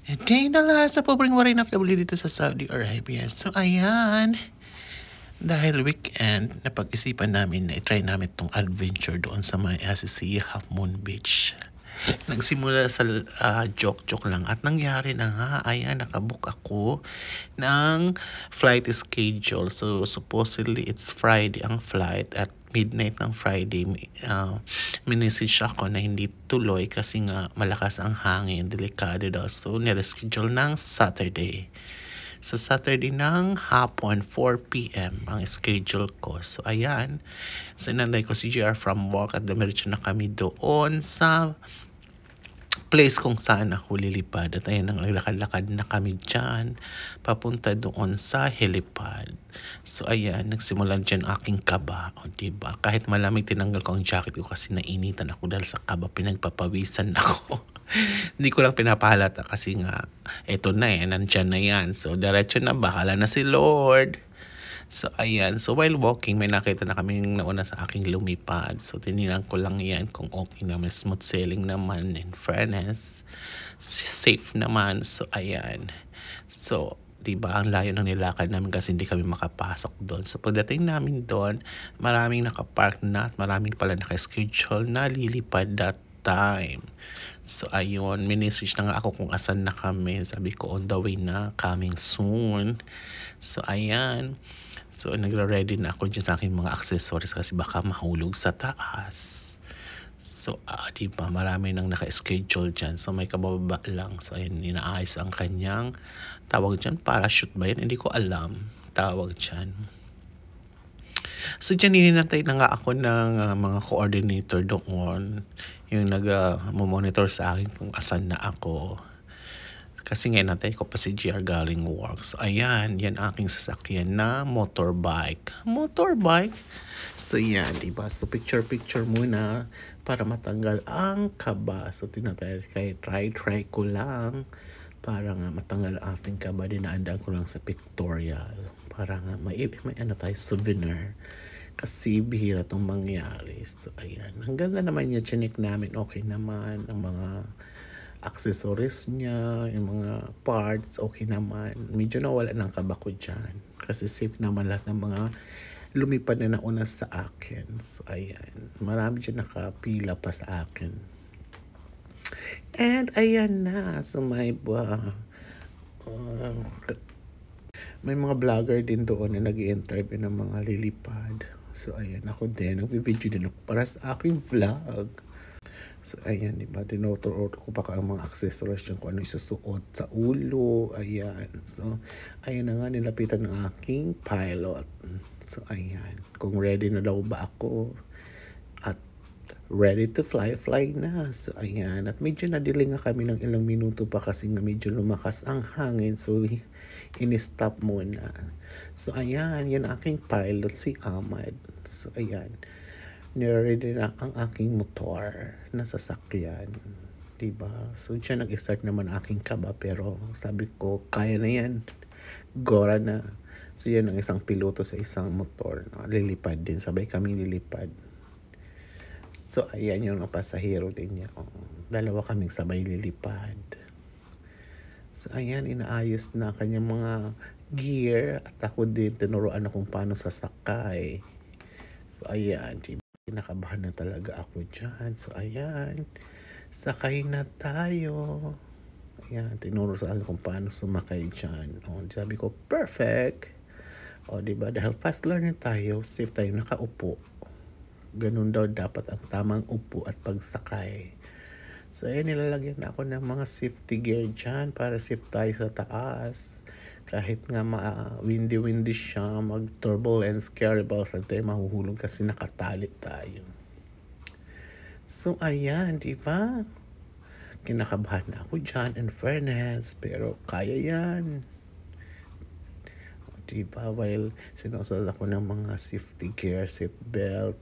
Day na lahat sa pobreng warin FW dito sa Saudi Arabia. So, ayan. Dahil weekend, napag-isipan namin na i-try namin itong adventure doon sa may SCC Half Moon Beach. Nagsimula sa joke-joke lang at nangyari na nga, ayan, nakabook ako ng flight schedule. So, supposedly, it's Friday ang flight at midnight ng Friday, minessage ako na hindi tuloy kasi nga malakas ang hangin, delikado daw. So, nireschedule ng Saturday. Sa Saturday ng hapon, 4 p.m. ang schedule ko. So, ayan. So, inanday ko si GR from work at dumiretso na kami doon sa place kung saan ako lilipad. At ayan, naglakad-lakad na kami dyan, papunta doon sa helipad. So ayan, nagsimulan dyan aking kaba. O diba? Kahit malamig, tinanggal ko ang jacket ko kasi nainitan ako dahil sa kaba, pinagpapawisan ako. Hindi ko lang pinapahalata kasi nga, eto na nandyan na yan. So diretso na, bahala na si Lord. So, ayan. So, while walking, may nakita na kami nauna sa aking lumipad. So, tinignan ko lang yan kung okay naman. Smooth sailing naman. In fairness, safe naman. So, ayan. So, diba, ang layo ng nilakad namin kasi hindi kami makapasok doon. So, pagdating namin doon, maraming nakapark na at maraming pala naka-schedule na lilipad that time. So, ayun, minisage na nga ako kung asan na kami. Sabi ko, on the way na, coming soon. So, ayan. So, nagre-ready na ako dyan sa aking mga accessories kasi baka mahulog sa taas. So, diba, marami nang naka-schedule dyan. So, may kababa lang. So, ayun, inaayos ang kanyang tawag dyan. Parachute ba yan? Hindi ko alam. Tawag dyan. So, dyan ininantay na nga ako ng mga coordinator doon. Yung nag-monitor sa akin kung asan na ako. Kasi nga natay ko pa si GR galing work. So, ayan, yan aking sasakyan na motorbike. Motorbike? So, yan, diba? So, picture-picture muna para matanggal ang kaba. So, tinatay kay try ko lang para nga matanggal ang ating kaba. Dinaandaan ko lang sa pictorial para nga may ano tayo, souvenir. Kasi bihira itong mangyari. So, ayan. Ang ganda naman yung chinik namin. Okay naman. Ang mga accessories niya, yung mga parts, okay naman. Medyo nawala ng kaba ko dyan. Kasi safe naman lahat ng mga lumipad na nauna sa akin. So, ayan. Marami dyan nakapila pa sa akin. And, ayan na. So, may mga vlogger din doon na nag-i-interview ng mga lilipad. So, ayan. Ako din. Nag-video din ako para sa aking vlog. So, ayan, diba? Tinuturo ko pa ang mga accessories dyan kung ano isusuot sa ulo. Ayan. So, ayan na nga, nilapitan ng aking pilot. So, ayan. Kung ready na daw ba ako at ready to fly na. So, ayan. At medyo nadili nga kami ng ilang minuto pa kasi nga medyo lumakas ang hangin. So, in-stop muna. So, ayan. Yan aking pilot, si Ahmad. So, ayan. Nire-ready na ang aking motor na sasakyan. Diba? So, siya nag-start naman aking kaba pero sabi ko, kaya na yan. Gora na. So, yan ang isang piloto sa isang motor. No? Lilipad din. Sabay kami lilipad. So, ayan yung pasahero din niya. Dalawa kaming sabay lilipad. So, ayan, inaayos na kanyang mga gear. At ako din, tinuruan na kung paano sasakay. So, ayan, diba? Kinakabahan na talaga ako dyan. So, ayan. Sakay na tayo. Ayan. Tinuro sa akin kung paano sumakay dyan. O, sabi ko, perfect. O, diba? Dahil fast learner tayo, safe tayo nakaupo. Ganun daw dapat ang tamang upo at pagsakay. So, ayan. Nilalagyan na ako ng mga safety gear dyan para safe tayo sa taas. Kahit nga windy siya, mag-turbulence, scary balls lang tayo mahuhulog kasi nakatali tayo. So, ayan, di ba? Kinakabahan na ako dyan, in fairness, pero kaya yan. Di ba? While sinusunod ako ng mga safety gear, seat belt,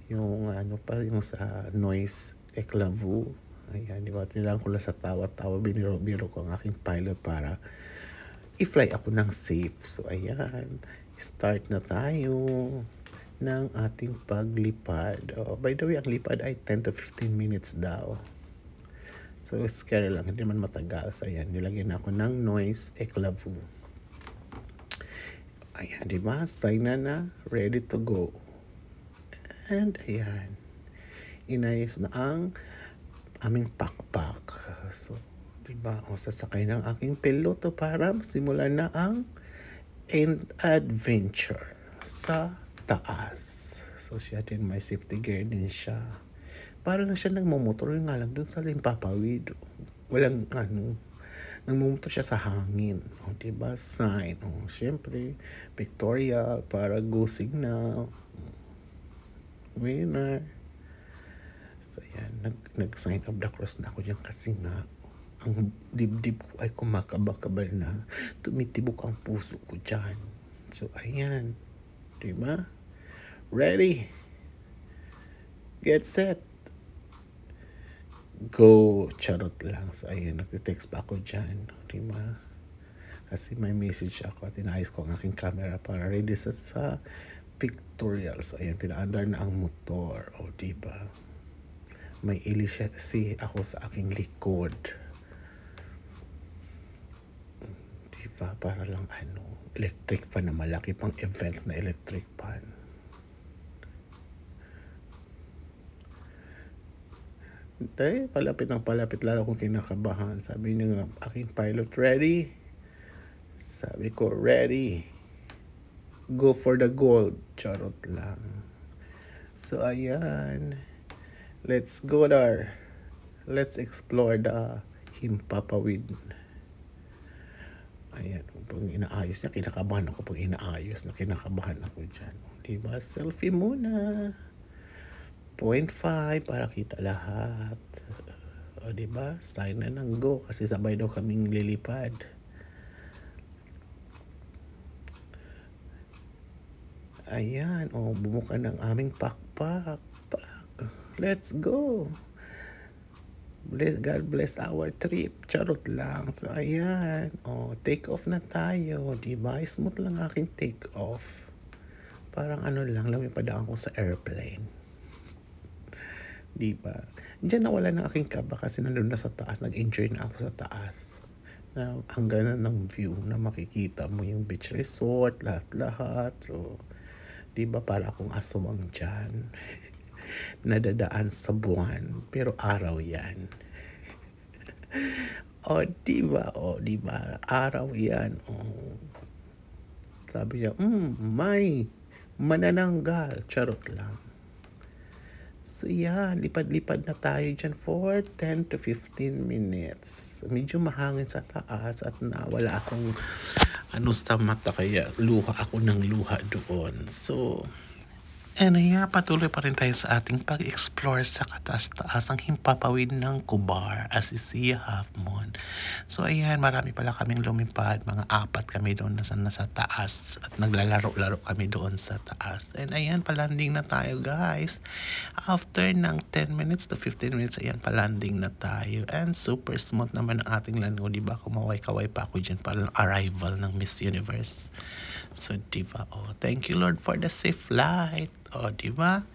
yung yung sa noise eclavu. Ayan, di ba? Tinilang ko lang sa tawa-tawa, biniro ko ang aking pilot para i-fly ako ng safe. So, ayan. Start na tayo ng ating paglipad. Oh, by the way, ang lipad ay 10 to 15 minutes daw. So, scary lang. Hindi man matagal. So, ayan. Nilagyan ako ng noise eclavu. Ayan, di ba? Sign na. Ready to go. And, ayan. Inayos na ang aming pakpak. So, di ba? O, sasakay ng aking piloto para simulan na ang adventure sa taas. So, siya din may safety gear din siya. Para lang siya nagmumotor nga lang dun sa limpapawid. Walang nagmumotor siya sa hangin. O, diba? Sign. O, syempre, pictorial para go signal. Winner. So, yan. Nag-sign of the cross na ako dyan kasi nga ang dibdib ko ay kumakabakabal na. Tumitibok ang puso ko dyan. So, ayan. Diba? Ready? Get set. Go, charot lang. So, ayun, nagtitext pa ako dyan. Diba? Kasi may message ako at inayos ko ang aking camera para ready sa pictorial. So, ayun, pinaandar na ang motor. O, diba? May si ako sa aking likod. Diba? Para lang electric fan na malaki pang events na electric fan. Tay, palapit lalo akong kinakabahan. Sabi niya, aking pilot, ready? Sabi ko, ready. Go for the gold. Charot lang. So, ayan. Let's go there. Let's explore the Himpapawid. Ayan. Pag inaayos niya, kinakabahan ako. Pag inaayos na, kinakabahan ako dyan. Diba? Selfie muna. 0.5 para kita lahat. O, diba? Sign na ng go kasi sabay daw kaming lilipad. Ayan. O, bumuka ng aming pakpak. Let's go. God bless our trip. Charot lang. So, ayan. O, take off na tayo. Diba? Smooth lang aking take off. Parang lang, lumipadaan ko sa airplane. Diba? Diyan nawala ng aking kaba kasi nandun na sa taas. Nag-enjoy na ako sa taas. Na ang ganda ng view na makikita mo yung beach resort, lahat-lahat. So, diba para akong aswang dyan. Nadadaan sa buwan. Pero araw yan. Diba? Araw yan. Sabi niya, may manananggal. Charot lang. So, yan. Lipad-lipad na tayo dyan for 10 to 15 minutes. Medyo mahangin sa taas at wala akong sa mata kaya luha ako ng luha doon. So, patuloy pa rin tayo sa ating pag-explore sa kataas-taas ang Himpapawid ng Kubar, Asisiya Half Moon. So ayan, marami pala kaming lumipad, mga 4 kami doon nasa taas at naglalaro-laro kami doon sa taas. And ayan, palanding na tayo guys. After ng 10 minutes to 15 minutes, ayan, palanding na tayo. And super smooth naman ang ating lano, diba? Kumaway-kaway pa ako dyan, parang arrival ng Miss Universe. So, diba? Thank you Lord for the safe flight. Diba?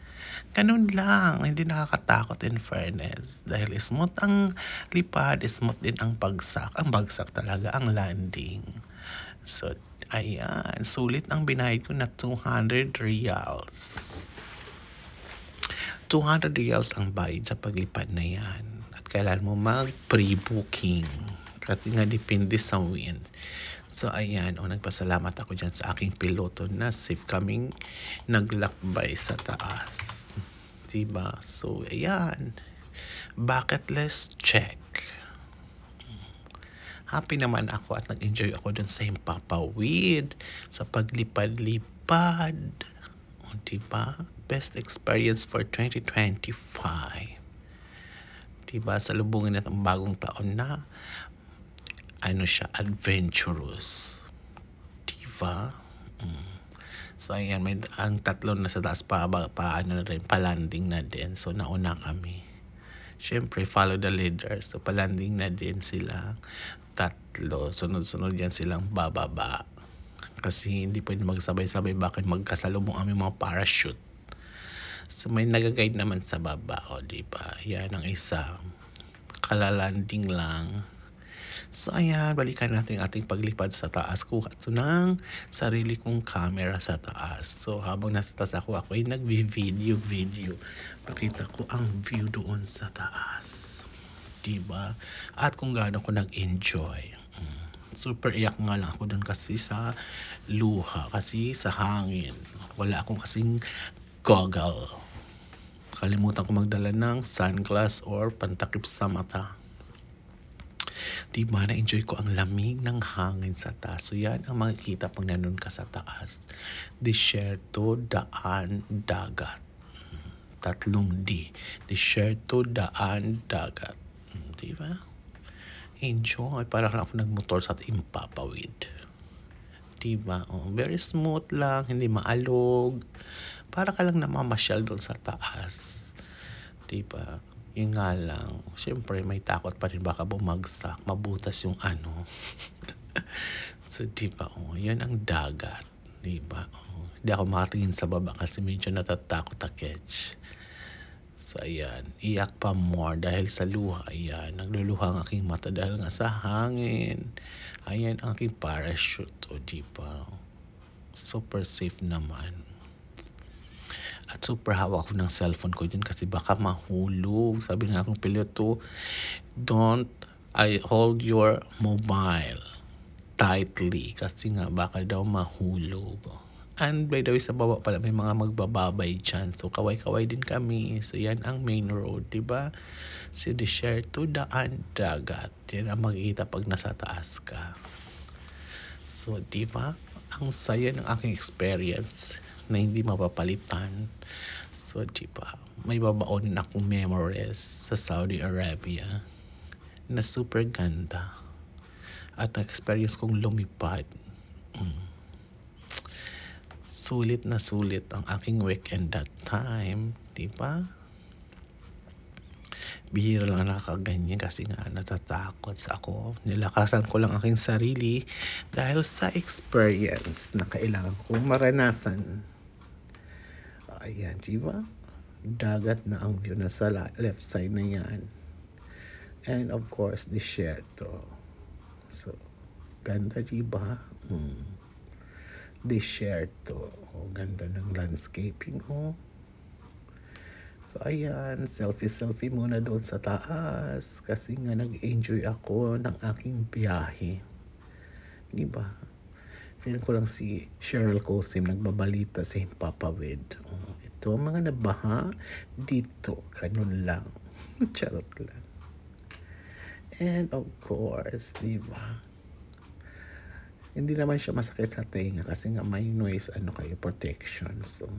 Ganun lang. Hindi nakakatakot in fairness. Dahil smooth ang lipad, smooth din ang bagsak. Ang bagsak talaga, ang landing. So, ayan. Sulit ang binayad ko na 200 reals. 200 reals ang bayad sa paglipad na yan. At kailangan mo mag-pre-booking. Kasi nga depende sa wind. So, ayan, nagpasalamat ako dyan sa aking piloto na safe kaming naglakbay sa taas. Diba? So, ayan. Bucket list check. Happy naman ako at nag-enjoy ako dun sa Himpapawid, sa paglipad-lipad. Diba? Best experience for 2025. Diba? Salubungin natin ang bagong taon na siya, adventurous. Diba? So, ayan, ang tatlo na sa taas palanding na din. So, nauna kami. Siyempre, follow the leader. So, palanding na din sila. Tatlo. Sunod-sunod yan silang bababa. Kasi hindi pwede magsabay-sabay. Bakit magkasalubong aming mga parachute. So, may nag-guide naman sa baba. Diba? Yan ang isa. kalalanding lang. So ayan, balikan natin ating paglipad sa taas. Kuha ito ng sarili kong camera sa taas. So habang nasa taas ako ay nagvi-video. Pakita ko ang view doon sa taas. Diba? At kung gaano ko nag-enjoy. Super iyak nga lang ako doon kasi sa luha. Kasi sa hangin. Wala akong kasing goggle. Kalimutan ko magdala ng sunglass or pantakip sa mata. Diba, na-enjoy ko ang lamig ng hangin sa taas. So yan ang makikita pag nandun ka sa taas. Disyerto, daan, dagat. 3 D. Disyerto, daan, dagat. Diba? Enjoy. Parang ako nagmotor sa Impapawid. Diba? Oh, very smooth lang. Hindi maalog. Para ka lang namamasyal doon sa taas. Diba? Yun nga lang, syempre may takot pa rin baka bumagsak, mabutas yung ano. So diba, yun ang dagat. Diba? Hindi ako makatingin sa baba kasi medyo natatakot catch. So ayan, iyak pa more dahil sa luha. Ayan, nagluluha ang aking mata dahil nga sa hangin. Ayan ang aking parachute. O diba? Super safe naman. At super hawak ko ng cellphone ko dyan kasi baka mahulog. Sabi ng akong piloto, hold your mobile tightly kasi nga baka daw mahulog. And by the way, sa baba pala may mga magbababay dyan. So kaway-kaway din kami. So yan ang main road, diba? So disyerto, daan, dagat. Yan ang makikita pag nasa taas ka. So diba? Ang saya ng aking experience na hindi mapapalitan. So, diba, may babaonin akong memories sa Saudi Arabia na super ganda. At na-experience kong lumipad. Sulit na sulit ang aking weekend that time. Diba? Bihira lang nakakaganyan kasi nga natatakot sa ako. Nilakasan ko lang aking sarili dahil sa experience na kailangan kong maranasan. Ayan, diba? Dagat na ang view na sa left side na yan. And of course, disyerto. So, ganda diba? Disyerto. Ganda ng landscaping. So, ayan. Selfie muna doon sa taas. Kasi nga nag-enjoy ako ng aking biyahe. Diba? Feeling ko lang si Cheryl Cosim nagbabalita sa Himpapawid. Ito ang mga nabaha dito. Ganun lang. Charot lang. And of course, diba? Hindi naman siya masakit sa tenga kasi nga may noise protection. So,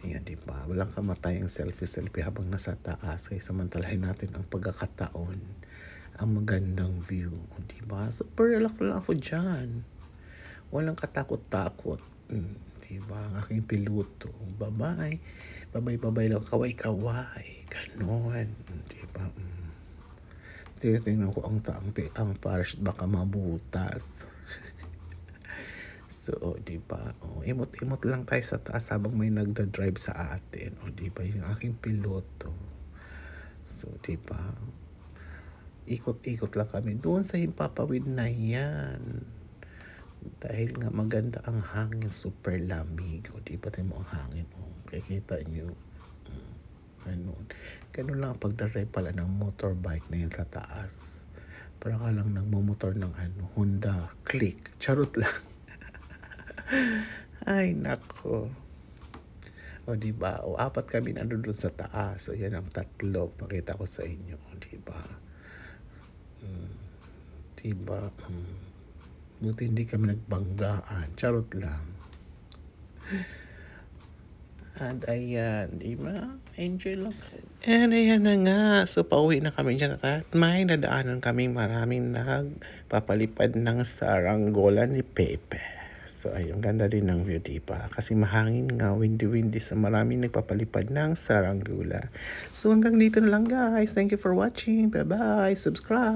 ayan, diba? Walang kamatayang selfie habang nasa taas. Kaya samantalahin natin ang pagkakataon. Ang magandang view. Diba? Super relax lang ako dyan. Walang katakot-takot. Diba? Ang aking piloto. Bye-bye. Bye-bye lang. Kaway-kaway. Ganon. Diba? Tingnan ko ang parachute baka mabutas. So, diba? Imot-imot lang tayo sa taas habang may nagda-drive sa atin. Diba? Yung aking piloto. So, diba? Ikot-ikot lang kami doon sa Himpapawid na yan. Dahil nga maganda ang hangin, super lamig. Diba tayo mo ang hangin? Kikita nyo. Ganun lang ang pagdarive pala ng motorbike na yan sa taas. Parang ka lang nagmumotor ng Honda Click. Charot lang. Ay, nako. Diba? 4 kami nandun doon sa taas. So, yan ang 3. Pakita ko sa inyo. Diba? Diba? Buti hindi kami nagbanggaan. Charot lang. And ayan, diba? Enjoy lang. And ayan na nga. So, pauwi na kami dyan. At may nadaanan kami maraming nagpapalipad ng saranggola ni Pepe. So, ayun, ganda din ng view, diba? Kasi mahangin nga, windy-windy. So, maraming nagpapalipad ng saranggola. So, hanggang dito na lang, guys. Thank you for watching. Bye-bye. Subscribe.